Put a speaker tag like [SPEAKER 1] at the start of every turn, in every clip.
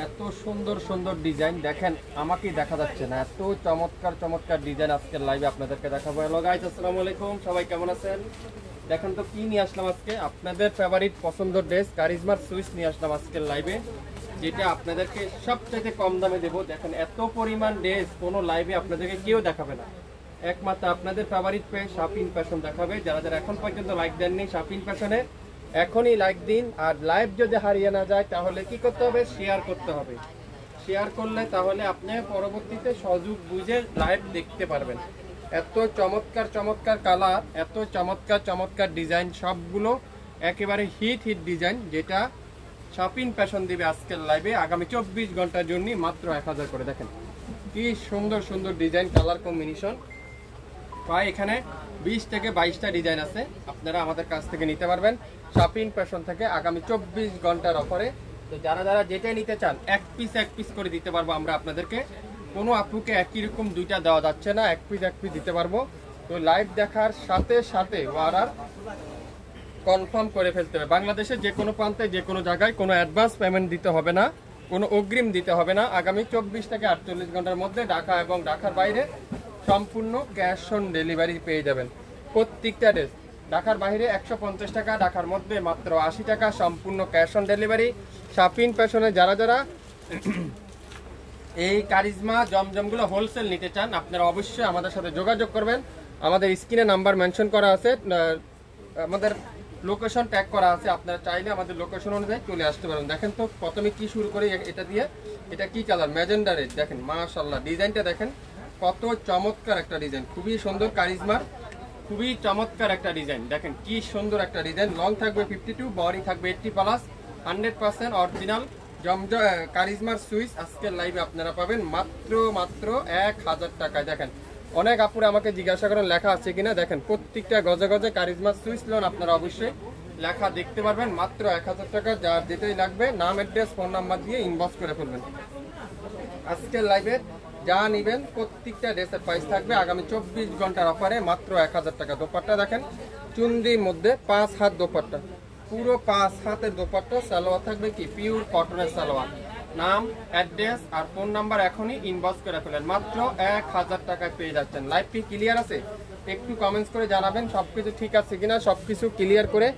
[SPEAKER 1] এত সুন্দর সুন্দর ডিজাইন দেখেন, আমাকেই দেখা যাচ্ছে না, এত চমৎকার চমৎকার ডিজাইন আজকের লাইভে আপনাদেরকে দেখাবো। হ্যালো গাইস, আসসালামু আলাইকুম, সবাই কেমন আছেন? দেখেন তো কি নিয়ে আসলাম আজকে, আপনাদের ফেভারিট পছন্দের ড্রেস কারিজমার সুইচ নিয়ে আসলাম আজকের লাইভে, যেটা আপনাদেরকে সবচেয়ে কম দামে দেবো। দেখেন এত পরিমাণ ড্রেস কোনো লাইভে আপনাদেরকে কেউ দেখাবে না, একমাত্র আপনাদের ফেভারিট পেজ শাপিন ফ্যাশন দেখাবে। যারা যারা এখন পর্যন্ত লাইক দেননি শাপিন ফ্যাশনে এখনই লাইক দিন। আর লাইভ যদি হারিয়ে না যায় তাহলে কি করতে হবে? শেয়ার করতে হবে। শেয়ার করলে তাহলে আপনি পরবর্তীতে সুযোগ বুঝে লাইভ দেখতে পারবেন। এত চমৎকার চমৎকার কালার, এত চমৎকার চমৎকার ডিজাইন, সবগুলো একেবারে হিট ডিজাইন, যেটা শাপিন ফ্যাশন দিবে আজকের লাইভে আগামী 24 ঘন্টার জন্য মাত্র 1000 করে। দেখেন কি সুন্দর সুন্দর ডিজাইন, কালার কম্বিনেশন। প্রায় এখানে 20 থেকে 22টা ডিজাইন আছে, আপনারা আমাদের কাছ থেকে নিতে পারবেন শাপিন ফ্যাশন থেকে আগামী 24 ঘন্টার অফারে। তো যারা যারা যেটাই নিতে চান এক পিস করে দিতে পারবো আমরা আপনাদেরকে। কোনো আপুকে একই রকম দুইটা দেওয়া যাচ্ছে না, এক পিস দিতে পারবো। তো লাইভ দেখার সাথে সাথে অর্ডার কনফার্ম করে ফেলতে হবে। বাংলাদেশের যে কোনো প্রান্তে যে কোনো জায়গায় কোনো অ্যাডভান্স পেমেন্ট দিতে হবে না, কোনো অগ্রিম দিতে হবে না। আগামী 24 থেকে 48 ঘন্টার মধ্যে ঢাকা এবং ঢাকার বাইরে সম্পূর্ণ ক্যাশ অন ডেলিভারি পেয়ে যাবেন। প্রত্যেকটা ড্রেস ঢাকার বাইরে 150 টাকা, ঢাকার মধ্যে মাত্র 80 টাকা, সম্পূর্ণ ক্যাশ অন ডেলিভারি। শাপিন ফ্যাশনে যারা যারা এই কারিজমা জমজমগুলো হোলসেল নিতে চান আপনারা অবশ্যই আমাদের সাথে যোগাযোগ করবেন। আমাদের স্ক্রিনে নাম্বার মেনশন করা আছে, আমাদের লোকেশন ট্যাগ করা আছে, আপনারা চাইলে আমাদের লোকেশন অনুযায়ী চলে আসতে পারেন। দেখেন তো প্রথমে কি শুরু করি এটা দিয়ে। এটা কি কালার? Magenta red. দেখেন মাশাআল্লাহ, ডিজাইনটা দেখেন কত চমৎকার একটা ডিজাইন, খুবই সুন্দর কারিজমার, খুবই চমৎকার একটা ডিজাইন। দেখেন কি সুন্দর একটা ডিজাইন। লং থাকবে 52, বডি থাকবে 80+, 100% অরিজিনাল কারিজমার সুইচ আজকের লাইভে আপনারা পাবেন মাত্র 1000 টাকায়। দেখেন অনেক আপুরে আমাকে জিজ্ঞাসা করেন লেখা আছে কিনা, দেখেন প্রত্যেকটা গজে গজে কারিজমার সুইচ লোন আপনারা অবশ্যই লেখা দেখতে পারবেন মাত্র 1000 টাকা। যার যেটাই লাগবে নাম, অ্যাড্রেস, ফোন নাম্বার দিয়ে ইনবক্স করে ফেলবেন। আজকের লাইভে যা নিবেন প্রত্যেকটা ড্রেসের প্রাইস থাকবে আগামী 24 ঘন্টার অফারে মাত্র 1000 টাকা। দোপাট্টা দেখেন চুন্দির মধ্যে 5 হাত দোপাট্টা, পুরো 5 হাতের দোপাট্টা। সালোয়ার থাকবে কি পিওর কটনের সালোয়ার। নাম, অ্যাড্রেস আর ফোন নাম্বার এখনই ইনবক্স করে ফেলেন, মাত্র 1000 টাকায় পেয়ে যাচ্ছেন। লাইভটি ক্লিয়ার আছে? একটু কমেন্টস করে জানাবেন সবকিছু ঠিক আছে কিনা, সবকিছু ক্লিয়ার করে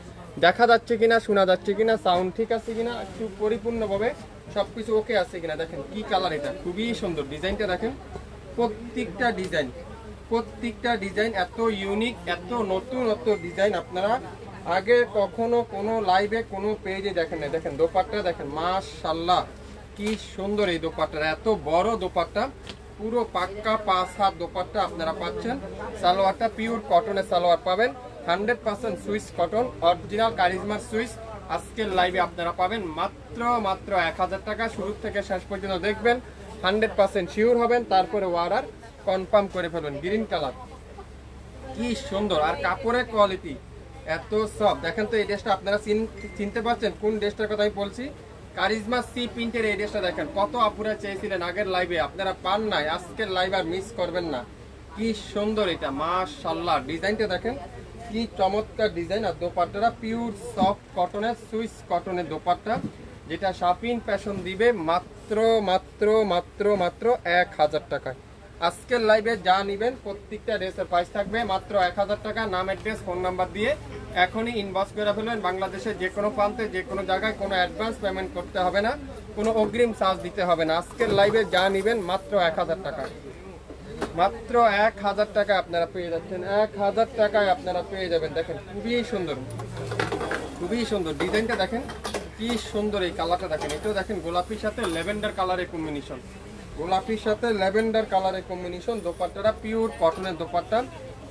[SPEAKER 1] দেখা যাচ্ছে কিনা, শোনা যাচ্ছে কিনা, সাউন্ড ঠিক আছে কিনা, একটু পরিপূর্ণভাবে সবকিছু ওকে আছে কিনা। দেখেন কি কালার, এটা খুবই সুন্দর ডিজাইনটা। দেখেন প্রত্যেকটা ডিজাইন এত ইউনিক, এত নতুন ডিজাইন আপনারা আগে কখনো কোনো লাইভে কোনো পেজে দেখেন না। দেখেন দোপাট্টা দেখেন মাশাআল্লাহ, কি সুন্দর এই দোপাট্টা, এত বড় দোপাট্টা, পুরো পাক্কা 5 হাত দোপাট্টা আপনারা পাচ্ছেন। সালোয়ারটা পিওর কটনের সালোয়ার পাবেন, 100% সুইস কটন অরিজিনাল কারিজমার সুইস আজকের লাইভে আপনারা পাবেন মাত্র 1000 টাকা। শুরু থেকে শেষ পর্যন্ত দেখবেন, 100% শিওর হবেন, তারপরে অর্ডার কনফার্ম করে ফেলবেন। গ্রিন কালার কি সুন্দর, আর কাপড়ের কোয়ালিটি এত সফট। দেখেন তো এই ড্রেসটা আপনারা চিনতে পারছেন কোন ড্রেসটার কথা আমি বলছি? কারিজমা সি প্রিন্টের এই ড্রেসটা দেখেন কত আপুরা চেয়েছিলেন আগের লাইভে, আপনারা পান নাই, আজকের লাইভ আর মিস করবেন না। কি সুন্দর এটা মাশাআল্লাহ, ডিজাইনটা দেখেন কি চমৎকার ডিজাইন। আর দোপাট্টাটা পিওর সফট কটনের সুইস কটনের দোপাট্টা, যেটা শাপিন ফ্যাশন দিবে মাত্র 1000 টাকায়। আজকের লাইভে যা নিবেন প্রত্যেকটা ড্রেসের প্রাইস থাকবে মাত্র 1000 টাকা। নাম, অ্যাড্রেস, ফোন নাম্বার দিয়ে এখনই ইনবক্স করে ফেলবেন। বাংলাদেশের যে কোনো প্রান্তে যে কোনো জায়গায় কোনো অ্যাডভান্স পেমেন্ট করতে হবে না, কোনো অগ্রিম চার্জ দিতে হবে না। আজকের লাইভে যা নিবেন মাত্র 1000 টাকা, মাত্র 1000 টাকায় আপনারা পেয়ে যাচ্ছেন। 1000 টাকায় আপনারা পেয়ে যাবেন। দেখেন খুবই সুন্দর ডিজাইনটা দেখেন কি সুন্দর, এই কালারটা দেখেন, এটাও দেখেন গোলাপির সাথে ল্যাভেন্ডার কালারের কম্বিনেশন, গোলাপির সাথে ল্যাভেন্ডার কালারের কম্বিনেশন। দোপাট্টাটা পিওর কটনের দোপাট্টা,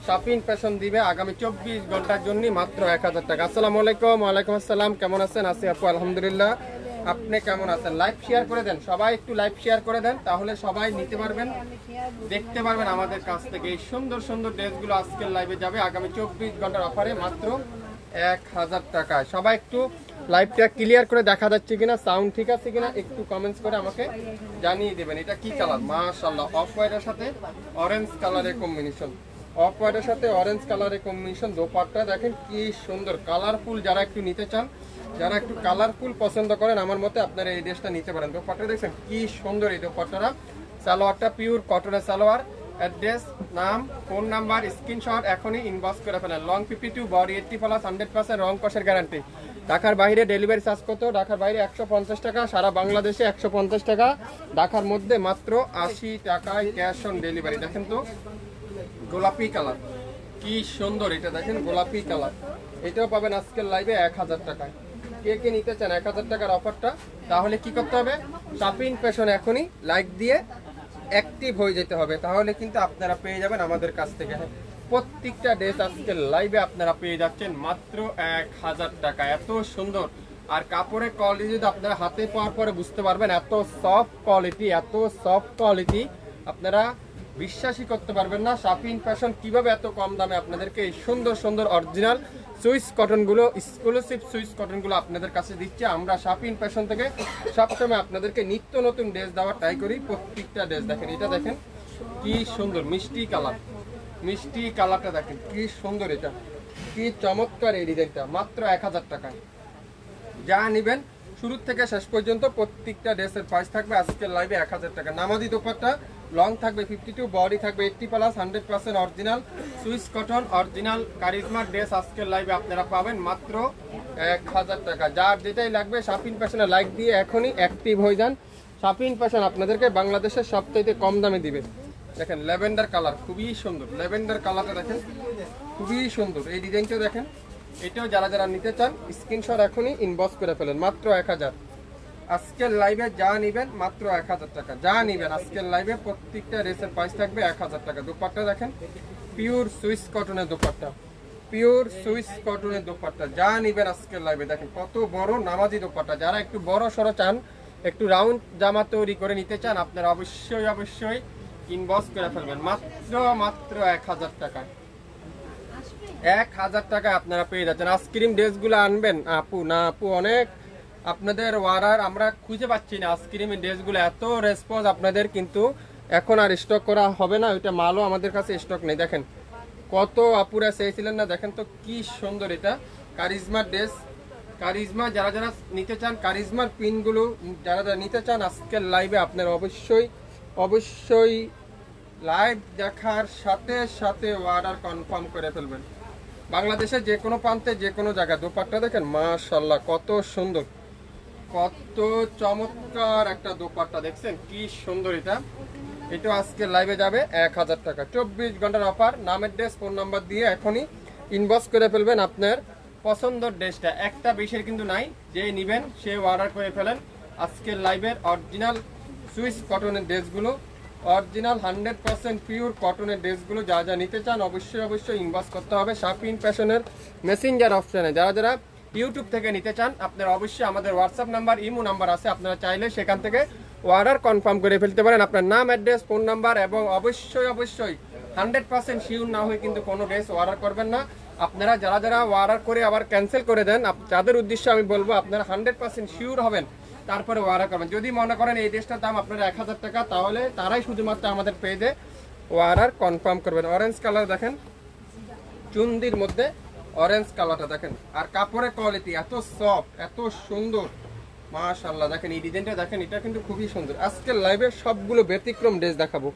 [SPEAKER 1] শাপিন ফ্যাশন দিবে আগামী 24 ঘন্টার জন্য মাত্র 1000 টাকা। আসসালামু আলাইকুম। ওয়ালাইকুম আসসালাম, কেমন আছেন? আছি আপু আলহামদুলিল্লাহ, আপনি কেমন আছেন? লাইভ শেয়ার করে দেন, সবাই একটু লাইভ শেয়ার করে দেন, তাহলে সবাই নিতে পারবেন, দেখতে পারবেন আমাদের কাছ থেকে এই সুন্দর সুন্দর ড্রেসগুলো আজকের লাইভে যাবে আগামী 24 ঘন্টার অফারে মাত্র 1000 টাকায়। সবাই একটু লাইভটা ক্লিয়ার করে দেখা যাচ্ছে কিনা, সাউন্ড ঠিক আছে কিনা একটু কমেন্টস করে আমাকে জানিয়ে দেবেন। এটা কি কালার? মাশাআল্লাহ, অফ হোয়াইটের সাথে অরেঞ্জ কালারের কম্বিনেশন, অফ হোয়াইটের সাথে অরেঞ্জ কালারের কম্বিনেশন। দোপাট্টা দেখেন কি সুন্দর কালারফুল, যারা একটু নিতে চান যারা একটু কালারফুল পছন্দ করেন আমার মতে আপনারা এই ড্রেসটা নিতে পারেন। দোপাট্টা দেখছেন কি সুন্দর এই দোপাট্টাটা। সালোয়ারটা পিওর কটনের সালোয়ার। অ্যাড্রেস, নাম, ফোন নাম্বার, স্ক্রিনশট এখনই ইনবক্স করে ফেলেন। লং 52, বডি 80+, 100% রং কষের গ্যারান্টি। ঢাকার বাইরে ডেলিভারি চার্জ কত? ঢাকার বাইরে 150 টাকা, সারা বাংলাদেশে 150 টাকা, ঢাকার মধ্যে মাত্র 80 টাকায় ক্যাশ অন ডেলিভারি। দেখেন তো গোলাপি কালার, কি সুন্দর এটা দেখেন, গোলাপি কালার। এটাও পাবেন আজকের লাইভে 1000 টাকায়। কে কে নিতে চান 1000 টাকার অফারটা? তাহলে কি করতে হবে? শপিং ফ্যাশন এখনই লাইক দিয়ে অ্যাক্টিভ হয়ে যেতে হবে, তাহলে কিন্তু আপনারা পেয়ে যাবেন আমাদের কাছ থেকে। প্রত্যেকটা ড্রেস আজকের লাইভে আপনারা পেয়ে যাচ্ছেন মাত্র 1000 টাকা। এত সুন্দর, আর কাপড়ের কোয়ালিটি যদি আপনারা হাতে পাওয়ার পরে বুঝতে পারবেন, এত সফট কোয়ালিটি, এত সফট কোয়ালিটি আপনারা বিশ্বাসই করতে পারবেন না। শপিং ফ্যাশন কিভাবে এত কম দামে আপনাদেরকে এই সুন্দর সুন্দর অরিজিনাল সুইস কটনগুলো, এক্সক্লুসিভ সুইস কটনগুলো আপনাদের কাছে দিচ্ছে। আমরা শপিং ফ্যাশন থেকে সবসময় আপনাদেরকে নিত্য নতুন ড্রেস দেওয়ার ট্রাই করি। প্রত্যেকটা ড্রেস দেখেন, এটা দেখেন কি সুন্দর মিষ্টি কালার, মিষ্টি কালারটা দেখেন কি সুন্দর, এটা কি চমৎকার এই ডিজাইনটা। মাত্র 1000 টাকায় যা নেবেন শুরু থেকে শেষ পর্যন্ত প্রত্যেকটা ড্রেসের প্রাইস থাকবে আজকের লাইভে 1000 টাকা। নামাজি দোপাট্টা, লং থাকবে 52, বডি থাকবে 80+, 100% original Swiss cotton, original charisma dress আজকের লাইভে আপনারা পাবেন মাত্র 1000 টাকা। যার যেটাই লাগবে শপিং ফ্যাশনে লাইক দিয়ে এখনই অ্যাক্টিভ হয়ে যান। শপিং ফ্যাশন আপনাদেরকে বাংলাদেশের সবথেকে কম দামে দিবে। দেখেন ল্যাভেন্ডার কালার, খুবই সুন্দর ল্যাভেন্ডার কালারটা দেখেন, খুবই সুন্দর এই ডিজাইনটাও দেখেন। এটাও যারা যারা নিতে চান স্ক্রিনশট এখনই ইনবক্স করে ফেলেন। মাত্র 1000 আজকের লাইভে যা নেবেন মাত্র 1000 টাকা। যা নেবেন আজকের লাইভে প্রত্যেকটা ড্রেসের প্রাইস থাকবে 1000 টাকা। দোপাট্টা দেখেন পিওর সুইস কটনের দোপাট্টা, পিওর সুইস কটনের দোপাট্টা। যা নেবেন আজকের লাইভে দেখেন কত বড় নামাজি দোপাট্টা। যারা একটু বড় সড়ো চান, একটু রাউন্ড জামা তৈরি করে নিতে চান, আপনারা অবশ্যই অবশ্যই ইনবক্স করে ফেলবেন। মাত্র 1000 টাকায়, 1000 টাকা আপনারা পেয়ে যাচ্ছেন। আইসক্রিম ড্রেসগুলো আনবেন আপু না আপু, অনেক আপনাদের অর্ডার আমরা খুঁজে পাচ্ছি না। আইসক্রিম ড্রেসগুলো এত রেসপন্স আপনাদের, কিন্তু এখন আর স্টক করা হবে না, ওইটা মালও আমাদের কাছে স্টক নেই। দেখেন কত আপুরা চেয়েছিলেন না, দেখেন তো কি সুন্দর এটা কারিজমা ড্রেস। কারিজমা যারা যারা নিতে চান, কারিজমার পিনগুলো যারা যারা নিতে চান আজকের লাইভে আপনারা অবশ্যই অবশ্যই লাইভ দেখার সাথে সাথে অর্ডার কনফার্ম করে ফেলবেন। বাংলাদেশের যে কোনো প্রান্তে যে কোনো জায়গায়। দোপাট্টা দেখেন মাশাআল্লাহ কত সুন্দর, কত চমৎকার একটা দোপাট্টা, দেখছেন কি সুন্দর এটা। এটা আজকে লাইভে যাবে 1000 টাকা। 24 ঘন্টার অফার। নামের ড্রেস, ফোন নাম্বার দিয়ে এখনই ইনবক্স করে ফেলবেন আপনার পছন্দের ড্রেসটা। একটা বেশির কিন্তু নাই, যে নেবেন সে অর্ডার করে ফেলেন। আজকের লাইভের অরিজিনাল সুইস কটনের ড্রেসগুলো, অরিজিনাল 100% পিওর কটনের ড্রেসগুলো যা যা নিতে চান অবশ্যই অবশ্যই ইনবক্স করতে হবে শপিং ফ্যাশনের মেসেঞ্জার অপশনে। যারা যারা ইউটিউব থেকে নিতে চান আপনারা অবশ্যই আমাদের হোয়াটসঅ্যাপ নাম্বার, ইমো নাম্বার আছে, আপনারা চাইলে সেখান থেকে অর্ডার কনফার্ম করে ফেলতে পারেন। আপনার নাম, অ্যাড্রেস, ফোন নাম্বার, এবং অবশ্যই অবশ্যই 100% শিওর না হয়ে কিন্তু কোনো ড্রেস অর্ডার করবেন না। আপনারা যারা যারা অর্ডার করে আবার ক্যান্সেল করে দেন, তাদের উদ্দেশ্যে আমি বলবো আপনারা 100% শিওর হবেন, তারপরে অর্ডার করবেন। যদি মনে করেন এই ড্রেসটার দাম আপনার 1000 টাকা, তাহলে তারাই শুধুমাত্র আমাদের পেজে অর্ডার কনফার্ম করবেন। অরেঞ্জ কালার দেখেন, চুন্দির মধ্যে অরেঞ্জ কালারটা দেখেন, আর কাপড়ের কোয়ালিটি এত সফট, এত সুন্দর মাশাআল্লাহ। দেখেন এই ডিজাইনটা দেখেন, এটা কিন্তু খুবই সুন্দর। আজকের লাইভে সবগুলো ব্যতিক্রম ড্রেস দেখাবো,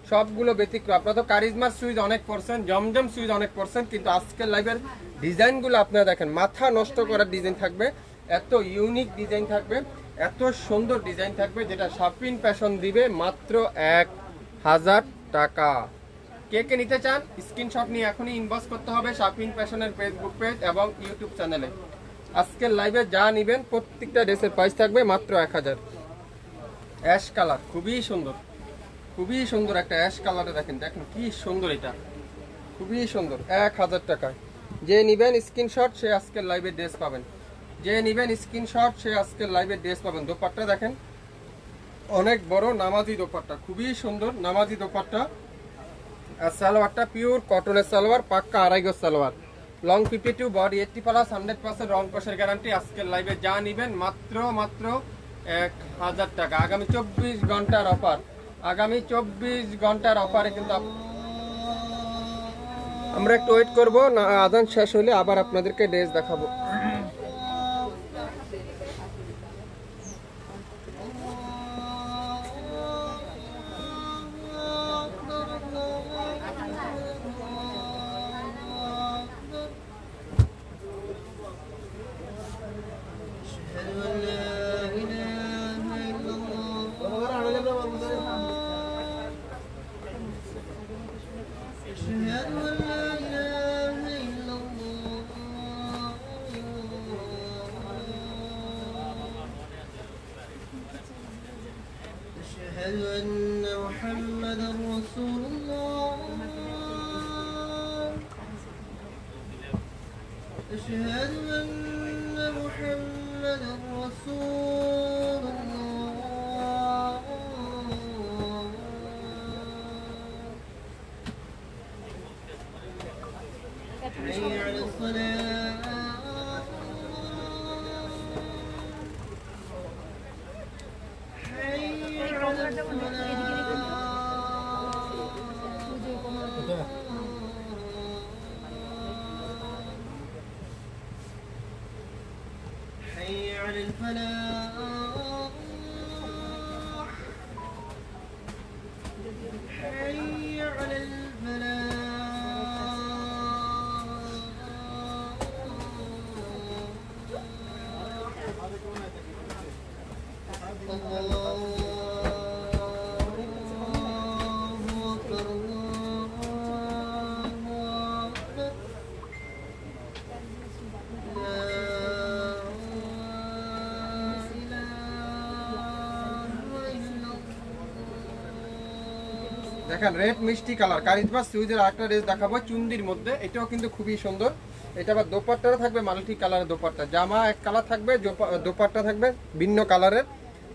[SPEAKER 1] সবগুলো ব্যতিক্রম। আপনারা তো কারিজমার সুইজ অনেক পড়ছেন, জমজম সুইজ অনেক পড়ছেন, কিন্তু আজকের লাইভের ডিজাইনগুলো আপনারা দেখেন মাথা নষ্ট করার ডিজাইন থাকবে, এত ইউনিক ডিজাইন থাকবে, এত সুন্দর ডিজাইন থাকবে, যেটা শপিং ফ্যাশন দিবে মাত্র 1000 টাকা। কে কে নিতে চান স্ক্রিনশট নিয়ে এখনই ইনবক্স করতে হবে শপিং ফ্যাশনের ফেসবুক পেজ এবং ইউটিউব চ্যানেলে। আজকের লাইভে যা নেবেন প্রত্যেকটা ড্রেসের প্রাইস থাকবে মাত্র 1000। অ্যাশ কালার খুবই সুন্দর, খুবই সুন্দর একটা অ্যাশ কালারটা দেখেন, দেখেন কি সুন্দর, এটা খুবই সুন্দর। 1000 টাকায় যে নেবেন স্ক্রিনশট সে আজকের লাইভে ড্রেস পাবেন, যে নেবেন স্ক্রিনশট সে আজকের লাইভে ড্রেস পাবেন। দোপাট্টা দেখেন অনেক বড় নামাজি দোপাট্টা, খুবই সুন্দর নামাজি দোপাট্টা। আর সালোয়ারটা পিওর কটনের সালোয়ার, পাক্কা আড়াই গজ সালোয়ার, লং 52, বডি 80+, 100% রং কষের গ্যারান্টি। আজকের লাইভে যা নেবেন মাত্র 1000 টাকা। আগামী 24 ঘন্টার অফার, আগামী 24 ঘন্টার অফারে কিন্তু আমরা একটু ওয়েট করবো, আজান শেষ হলে আবার আপনাদেরকে ড্রেস দেখাবো। أشهد أن محمدا رسول الله أشهد أن محمدا رسول الله حي على الصلاة حي على الصلاة حي على الفلاح حي على الفلاح الله أكبر الله أكبر দেখেন রেড মিষ্টি কালার কারিজমা সুইজের আরেকটা ড্রেস দেখাবো চুন্দির মধ্যে, এটাও কিন্তু খুবই সুন্দর। এটা আবার দোপাট্টাটা থাকবে মাল্টি কালারের দোপাট্টা, জামা এক কালার থাকবে, দোপাট্টা থাকবে ভিন্ন কালারের।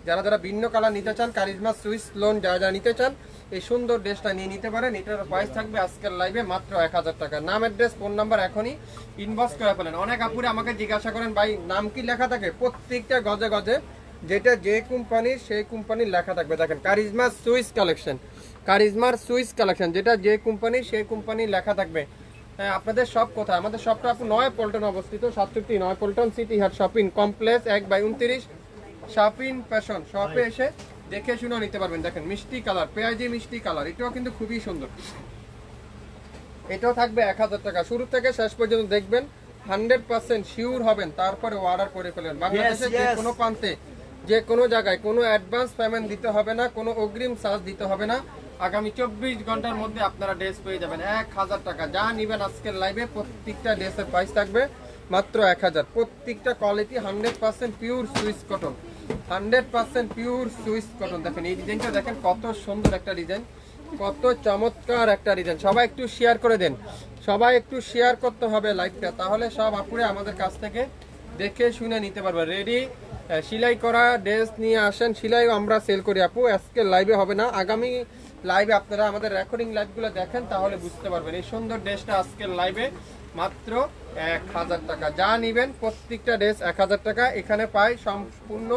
[SPEAKER 1] যারা যারা ভিন্ন কালার নিতে চান কারিজমা সুইস লোন যারা যারা নিতে চান এই সুন্দর ড্রেসটা নিয়ে নিতে পারেন। এটার প্রাইস থাকবে আজকের লাইভে মাত্র 1000 টাকা। নাম অ্যাড্রেস ফোন নাম্বার এখনই ইনবক্স করে ফেলেন। অনেক আপুরে আমাকে জিজ্ঞাসা করেন ভাই নাম কি লেখা থাকে, প্রত্যেকটা গজে গজে যেটা যে কোম্পানির সেই কোম্পানির লেখা থাকবে। দেখেন কারিজমা সুইস কালেকশন, কারিজমার সুইস কালেকশন, যেটা যে কোম্পানি সেই কোম্পানির লেখা থাকবে। আপনাদের সব কোথায়? আমাদের সবটা আপু 9 পল্টন অবস্থিত, 67 9 পল্টন সিটি হাট শপিং কমপ্লেক্স 1/29 শপিং ফ্যাশন শপে এসে দেখে শুনে নিতে পারবেন। দেখেন মিষ্টি কালার, পেঁয়াজি মিষ্টি কালার, এটাও কিন্তু খুবই সুন্দর। এটাও থাকবে 1000 টাকা। শুরু থেকে শেষ পর্যন্ত দেখবেন, 100% শিওর হবেন, তারপরে অর্ডার করে ফেলেন। বাংলাদেশের যে কোনো প্রান্তে যে কোনো জায়গায় কোনো অ্যাডভান্স পেমেন্ট দিতে হবে না, কোনো অগ্রিম চার্জ দিতে হবে না। আগামী 24 ঘন্টার মধ্যে আপনারা ড্রেস পেয়ে যাবেন 1000 টাকা। যা নেবেন আজকের লাইভে প্রত্যেকটা ড্রেসের প্রাইস থাকবে মাত্র 1000। প্রত্যেকটা quality 100% pure Swiss cotton, 100% pure Swiss cotton. দেখেন এই ডিজাইনটা দেখেন কত সুন্দর একটা ডিজাইন, কত চমৎকার একটা ডিজাইন। সবাই একটু শেয়ার করে দেন, সবাই একটু শেয়ার করতে হবে লাইভটা, তাহলে সব আপুরে আমাদের কাছ থেকে দেখে শুনে নিতে পারবে। রেডি সেলাই করা ড্রেস নিয়ে আসেন, সেলাইও আমরা সেল করি আপু। আজকে লাইভে হবে না, আগামী লাইভে আপনারা আমাদের রেকর্ডিং লাইভগুলো দেখেন তাহলে বুঝতে পারবেন। এই সুন্দর ড্রেসটা আজকের লাইভে মাত্র 1000 টাকা। যা নেবেন প্রত্যেকটা ড্রেস 1000 টাকা। এখানে পাই সম্পূর্ণ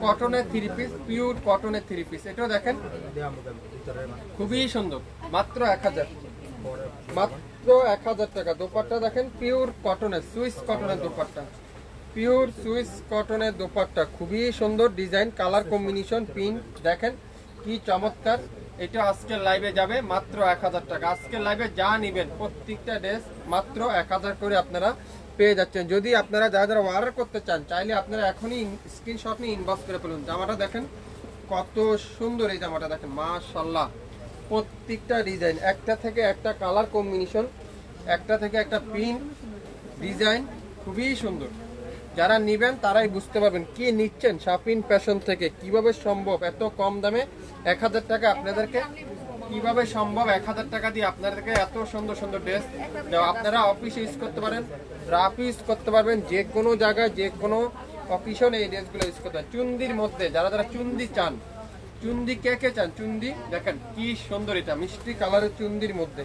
[SPEAKER 1] কটনের 3 পিস, পিওর কটনের 3 পিস। এটাও দেখেন খুবই সুন্দর, মাত্র 1000, মাত্র 1000 টাকা। দোপাট্টা দেখেন পিওর কটনের, সুইস কটনের দোপাট্টা, পিওর সুইস কটনের দোপাট্টা, খুবই সুন্দর ডিজাইন, কালার কম্বিনেশন, প্রিন্ট দেখেন কি চমৎকার। এটা আজকের লাইভে যাবে মাত্র 1000 টাকা। আজকের লাইভে যা নেবেন প্রত্যেকটা ড্রেস মাত্র 1000 করে আপনারা পেয়ে যাচ্ছেন। যদি আপনারা যারা যারা অর্ডার করতে চান চাইলে আপনারা এখনই স্ক্রিনশট নিয়ে ইনবক্স করে ফেলুন। জামাটা দেখেন কত সুন্দর, এই জামাটা দেখেন মাশাআল্লাহ। প্রত্যেকটা ডিজাইন একটা থেকে একটা কালার কম্বিনেশন, একটা থেকে একটা প্রিন্ট ডিজাইন খুবই সুন্দর। যারা নেবেন তারাই বুঝতে পারবেন কি নিচ্ছেন শপিং ফ্যাশন থেকে। কিভাবে সম্ভব এত কম দামে 1000 টাকা আপনাদেরকে, কিভাবে সম্ভব 1000 টাকা দিয়ে আপনাদেরকে এত সুন্দর সুন্দর ড্রেস দেওয়া। আপনারা অফিসে ইউজ করতে পারেন, রাফ ইউজ করতে পারবেন, যে কোনো জায়গায় যে কোনো অকেশনে এই ড্রেসগুলো ইউজ করতে পারেন। চুন্দির মধ্যে যারা যারা চুন্দি চান, চুন্দি কে কে চান চুন্দি, দেখেন কি সুন্দর, এটা মিষ্টি কালারের চুন্দির মধ্যে।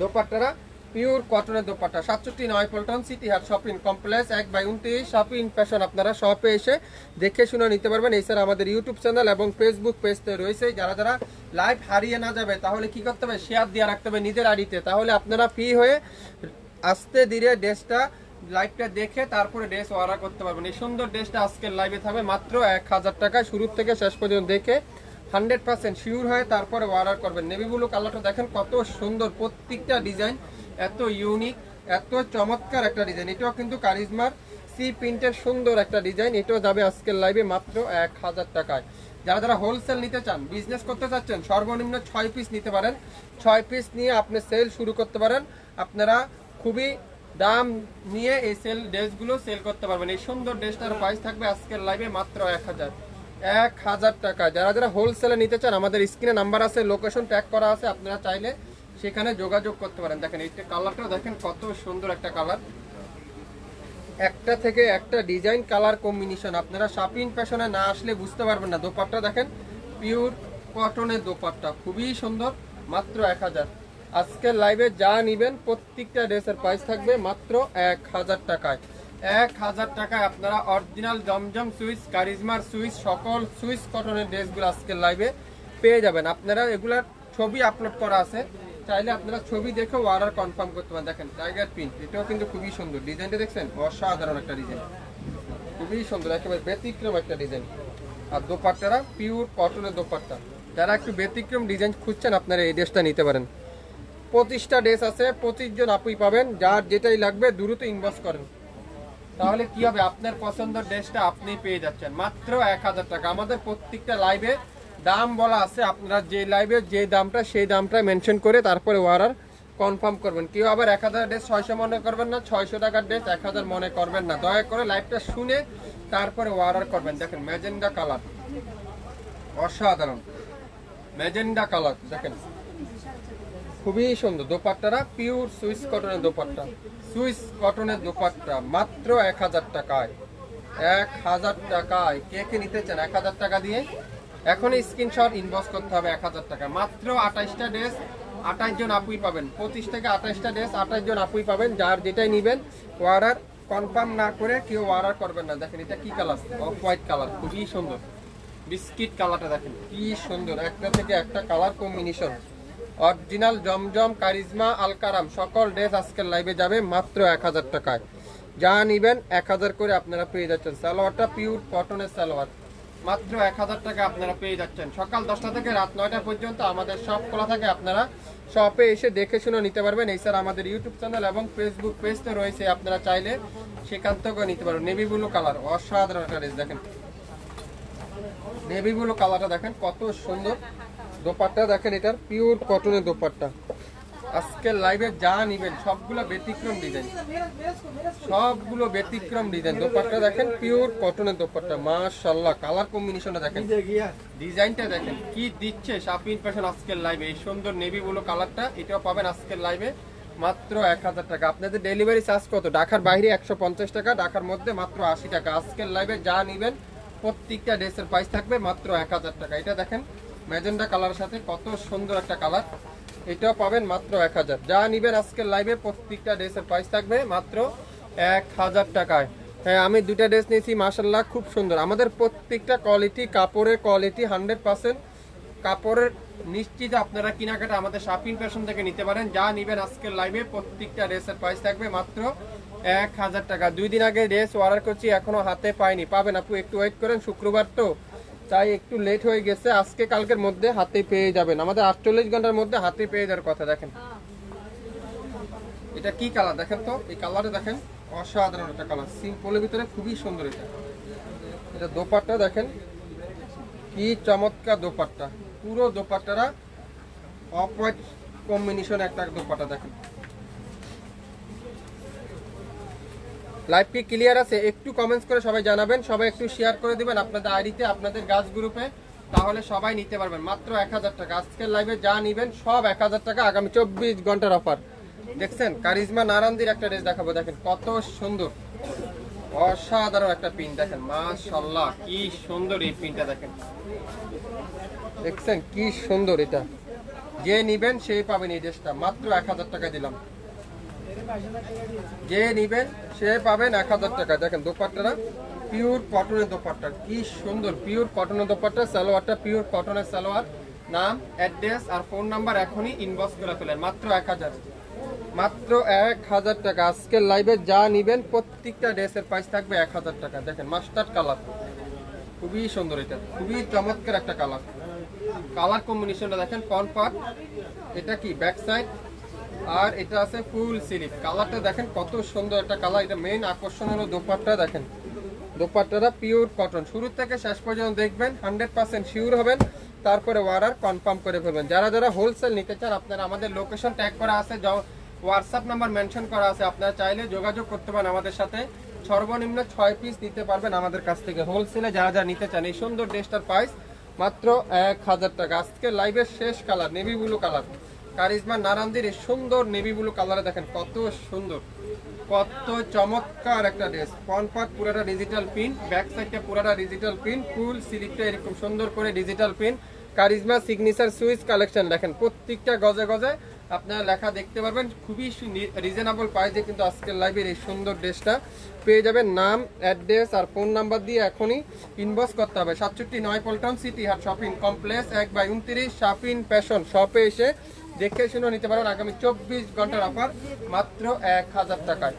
[SPEAKER 1] দোপাট্টারা পিওর কটনের দোপাট্টা, 67 9 পল্টন সিটি হাট শপিং কমপ্লেক্স 1/29 শপিং ফ্যাশন। আপনারা শপে এসে দেখে শুনে নিতে পারবেন। এছাড়া আমাদের ইউটিউব চ্যানেল এবং ফেসবুক পেজতে রয়েছে। যারা যারা লাইভ হারিয়ে না যাবে তাহলে কি করতে হবে, শেয়ার দিয়ে রাখতে হবে নিজের আইডিতে, তাহলে আপনারা ফ্রি হয়ে আস্তে ধীরে ড্রেসটা লাইভটা দেখে তারপরে ড্রেস অর্ডার করতে পারবেন। এই সুন্দর ড্রেসটা আজকের লাইভে থাকবে মাত্র 1000 টাকা। শুরু থেকে শেষ পর্যন্ত দেখে 100% শিওর হয়ে তারপরে অর্ডার করবেন। নেভি ব্লু কালারটা দেখেন কত সুন্দর, প্রত্যেকটা ডিজাইন এত ইউনিক, এত চমৎকার একটা ডিজাইন। এটাও কিন্তু কারিজমার সি প্রিন্টের সুন্দর একটা ডিজাইন। এটাও যাবে আজকের লাইভে মাত্র 1000 টাকায়। যারা যারা হোলসেল নিতে চান, বিজনেস করতে চাচ্ছেন, সর্বনিম্ন 6 পিস নিতে পারেন। 6 পিস নিয়ে আপনি সেল শুরু করতে পারেন। আপনারা খুবই দাম নিয়ে এই সেল ড্রেসগুলো সেল করতে পারবেন। এই সুন্দর ড্রেসটার প্রাইস থাকবে আজকের লাইভে মাত্র 1000। 1000 টাকা। যারা যারা হোলসেলে নিতে চান আমাদের স্ক্রিনে নাম্বার আছে, লোকেশন ট্যাগ করা আছে, আপনারা চাইলে সেখানে যোগাযোগ করতে পারেন। দেখেন এই কালারটা দেখেন কত সুন্দর একটা কালার, একটা থেকে একটা ডিজাইন কালার কম্বিনেশন। আপনারা শপিং ফ্যাশনে না আসলে বুঝতে পারবেন না। দোপাট্টা দেখেন পিওর কটনের দোপাট্টা, খুবই সুন্দর, মাত্র 1000। আজকের লাইভে যা নেবেন প্রত্যেকটা ড্রেসের প্রাইস থাকবে মাত্র 1000 টাকায়। 1000 টাকায় আপনারা অরিজিনাল জমজম সুইস, কারিজমার সুইস, সকল সুইস কটনের ড্রেসগুলো আজকের লাইভে পেয়ে যাবেন। আপনারা এগুলার ছবি আপলোড করা আছে, চাইলে আপনারা ছবি দেখেও অর্ডার কনফার্ম করতে পারেন। দেখেন টাইগার প্রিন্ট, এটাও কিন্তু খুবই সুন্দর, ডিজাইনটা দেখছেন অসাধারণ একটা ডিজাইন, খুবই সুন্দর, একেবারে ব্যতিক্রম একটা ডিজাইন। আর দোপাট্টারা পিওর কটনের দোপাট্টা। যারা একটু ব্যতিক্রম ডিজাইন খুঁজছেন আপনারা এই ড্রেসটা নিতে পারেন। 25টা ড্রেস আছে, 25 জন আপুই পাবেন। যার যেটাই লাগবে দ্রুত ইনবক্স করেন, তাহলে কি হবে আপনার পছন্দের ড্রেসটা আপনি পেয়ে যাচ্ছেন মাত্র 1000 টাকা। আমাদের প্রত্যেকটা লাইভে দাম বলা আছে, আপনারা যে লাইভে যে দামটা সেই দামটা মেনশন করে তারপরে অর্ডার কনফার্ম করবেন। কেউ আবার 1000 ড্রেস 600 মনে করবেন না, 600 টাকার ড্রেস 1000 মনে করবেন না। দয়া করে লাইভটা শুনে তারপরে অর্ডার করবেন। দেখেন ম্যাজেন্ডা কালার, অসাধারণ ম্যাজেন্ডা কালার, দেখেন খুবই সুন্দর। দোপাট্টারা পিওর সুইস কটনের দোপাট্টা, সুইস কটনের দোপাট্টা মাত্র 1000 টাকায়। 1000 টাকায় কে কে নিতে চান 1000 টাকা দিয়ে? এখন স্ক্রিনশট ইনবক্স করতে হবে 1000 টাকা। মাত্র 28টা ড্রেস 28 জন আপুই পাবেন। 25 থেকে 28টা ড্রেস 28 জন আপুই পাবেন। যার যেটাই নেবেন অর্ডার কনফার্ম না করে কেউ অর্ডার করবেন না। দেখেন এটা কি কালার, অফ হোয়াইট কালার, খুবই সুন্দর। বিস্কিট কালারটা দেখেন কি সুন্দর, একটা থেকে একটা কালার কম্বিনেশন। অরিজিনাল জমজম, কারিজমা, আলকারাম সকল ড্রেস আজকের লাইভে যাবে মাত্র 1000 টাকায়। যা নিবেন 1000 করে আপনারা পেয়ে যাচ্ছেন। সালোয়ারটা পিওর কটনের সালোয়ার, মাত্র 1000 টাকা আপনারা পেয়ে যাচ্ছেন। সকাল 10টা থেকে রাত 9টা পর্যন্ত আমাদের শপ খোলা থাকে, আপনারা শপে এসে দেখে শুনে নিতে পারবেন। এছাড়া আমাদের ইউটিউব চ্যানেল এবং ফেসবুক পেজ তো রয়েছে, আপনারা চাইলে সেখান থেকেও নিতে পারবেন। নেভি ব্লু কালার, অসাধারণ একটা ড্রেস, দেখেন নেভি ব্লু কালারটা দেখেন কত সুন্দর। দোপাট্টা দেখেন এটার পিওর কটনের দোপাট্টা। আজকের লাইভে যা নিবেন সবগুলো ব্যতিক্রম ডিজাইন, সবগুলো ব্যতিক্রম ডিজাইন। দোপাট্টা দেখেন পিওর কটনের দোপাট্টা, মাশাআল্লাহ। কালার কম্বিনেশনটা দেখেন, ডিজাইনটা দেখেন কি দিচ্ছে শাপিং ফ্যাশন আজকের লাইভে। এই সুন্দর নেভি ব্লু কালারটা এটাও পাবেন আজকের লাইভে মাত্র 1000 টাকা। আপনাদের ডেলিভারি চার্জ কত? ঢাকার বাইরে 150 টাকা, ঢাকার মধ্যে মাত্র 80 টাকা। আজকের লাইভে যা নিবেন প্রত্যেকটা ড্রেসের প্রাইস থাকবে মাত্র 1000 টাকা। এটা দেখেন ম্যাজেন্ডা কালারের সাথে কত সুন্দর একটা কালার, এটাও পাবেন মাত্র 1000। যা নিবেন আজকের লাইভে প্রত্যেকটা ড্রেসের প্রাইস থাকবে মাত্র 1000 টাকায়। হ্যাঁ আমি দুইটা ড্রেস নিয়েছি, মাশাআল্লাহ খুব সুন্দর। আমাদের প্রত্যেকটা কোয়ালিটি, কাপড়ের কোয়ালিটি 100% কাপড়ের নিশ্চিত আপনারা কেনাকাটা আমাদের শপিং ফ্যাশন থেকে নিতে পারেন। যা নিবেন আজকের লাইভে প্রত্যেকটা ড্রেসের প্রাইস থাকবে মাত্র 1000 টাকা। 2 দিন আগে ড্রেস অর্ডার করছি, এখনো হাতে পাইনি, পাবেন আপু, একটু ওয়েট করেন। শুক্রবার তো তাই একটু লেট হয়ে গেছে, আজকে কালকের মধ্যে হাতে পেয়ে যাবেন। আমাদের 48 ঘন্টার মধ্যে হাতে পেয়ে যাওয়ার কথা। দেখেন এটা কি কালার দেখেন তো, এই কালারটা দেখেন অসাধারণ একটা কালার, সিম্পলের ভিতরে খুবই সুন্দর। এটা দোপাট্টা দেখেন কি চমৎকার দোপাট্টা, পুরো দোপাট্টারা অফ হোয়াইট কম্বিনেশন একটা দোপাট্টা। দেখেন লাইভ কি ক্লিয়ার আছে? একটু কমেন্টস করে সবাই জানাবেন, সবাই একটু শেয়ার করে দিবেন আপনাদের আইডিতে, আপনাদের গাছ গ্রুপে, তাহলে সবাই নিতে পারবেন মাত্র 1000 টাকা। আজকের লাইভে যা নিবেন সব 1000 টাকা, আগামী 24 ঘন্টার অফার। দেখছেন কারিজমা নারান্দির একটা ড্রেস দেখাবো, দেখেন কত সুন্দর, অসাধারণ একটা পিন। দেখেন মাশাআল্লাহ কি সুন্দর এই পিনটা, দেখেন দেখছেন কি সুন্দর। এটা যে নিবেন সেই পাবেন এই ড্রেসটা মাত্র 1000 টাকা দিলাম। যে নিবেন সে পাবেন 1000 টাকা। দেখেন দোপাট্টাটা পিওর কটনের দোপাট্টা, কি সুন্দর পিওর কটনের দোপাট্টা। সালোয়ারটা পিওর কটনের সালোয়ার। নাম, অ্যাড্রেস আর ফোন নাম্বার এখনই ইনবক্স করে ফেলেন। মাত্র 1000, মাত্র 1000 টাকা। আজকের লাইভে যা নিবেন প্রত্যেকটা ড্রেসের প্রাইস থাকবে 1000 টাকা। দেখেন মাস্টার্ড কালার, খুবই সুন্দর, এটা খুবই চমৎকার একটা কালার। কালার কম্বিনেশনটা দেখেন কনফার্ট, এটা কি ব্যাক সাইড, আর এটা আছে ফুল স্লিভ। কালারটা দেখেন কত সুন্দর একটা কালার। এটা মেইন আকর্ষণ হলো দোপাট্টা। দেখেন দোপাট্টাটা পিওর কটন, শুরু থেকে শেষ পর্যন্ত দেখবেন, 100% শিওর হবেন, তারপরে অর্ডার কনফার্ম করে ফেলবেন। যারা যারা হোলসেল নিতে চান আপনারা আমাদের লোকেশন ট্যাগ করা আছে, হোয়াটসঅ্যাপ নাম্বার মেনশন করা আছে, আপনারা চাইলে যোগাযোগ করতে পারেন আমাদের সাথে। সর্বনিম্ন 6 পিস নিতে পারবেন আমাদের কাছ থেকে হোলসেলে। যারা যারা নিতে চান এই সুন্দর ড্রেসটার প্রাইস মাত্র 1000 টাকা। আজকে লাইভের শেষ colour navy blue colour, charisma নারান্দির এই সুন্দর নেভি ব্লু কালারে দেখেন কত সুন্দর, কত চমৎকার একটা ড্রেস। ফ্রন্ট পার্ট পুরোটা ডিজিটাল প্রিন্ট, ব্যাক সাইডটা পুরোটা ডিজিটাল প্রিন্ট, ফুল স্লিভটা এরকম সুন্দর করে digital print. Charisma signature switch collection দেখেন, প্রত্যেকটা গজে গজে আপনারা লেখা দেখতে পারবেন। খুবই রিজনেবল প্রাইসে কিন্তু আজকের লাইভের এই সুন্দর ড্রেসটা পেয়ে যাবেন। নাম, অ্যাড্রেস আর ফোন নাম্বার দিয়ে এখনই ইনবক্স করতে হবে। 67 পল্টন সিটি হাট শপিং কমপ্লেক্স 1/29 শাপিন ফ্যাশন শপে এসে দেখে শুনে নিতে পারবেন। আগামী 24 ঘন্টার অফার মাত্র 1000 টাকায়।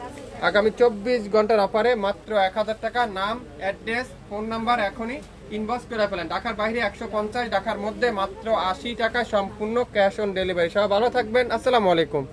[SPEAKER 1] আগামী 24 ঘন্টার অফারে মাত্র 1000 টাকা। নাম, অ্যাড্রেস, ফোন নাম্বার এখনই ইনবক্স করে ফেলেন। ঢাকার বাইরে 150, ঢাকার মধ্যে মাত্র 80 টাকা সম্পূর্ণ ক্যাশ অন ডেলিভারি। সবাই ভালো থাকবেন, আসসালামু আলাইকুম।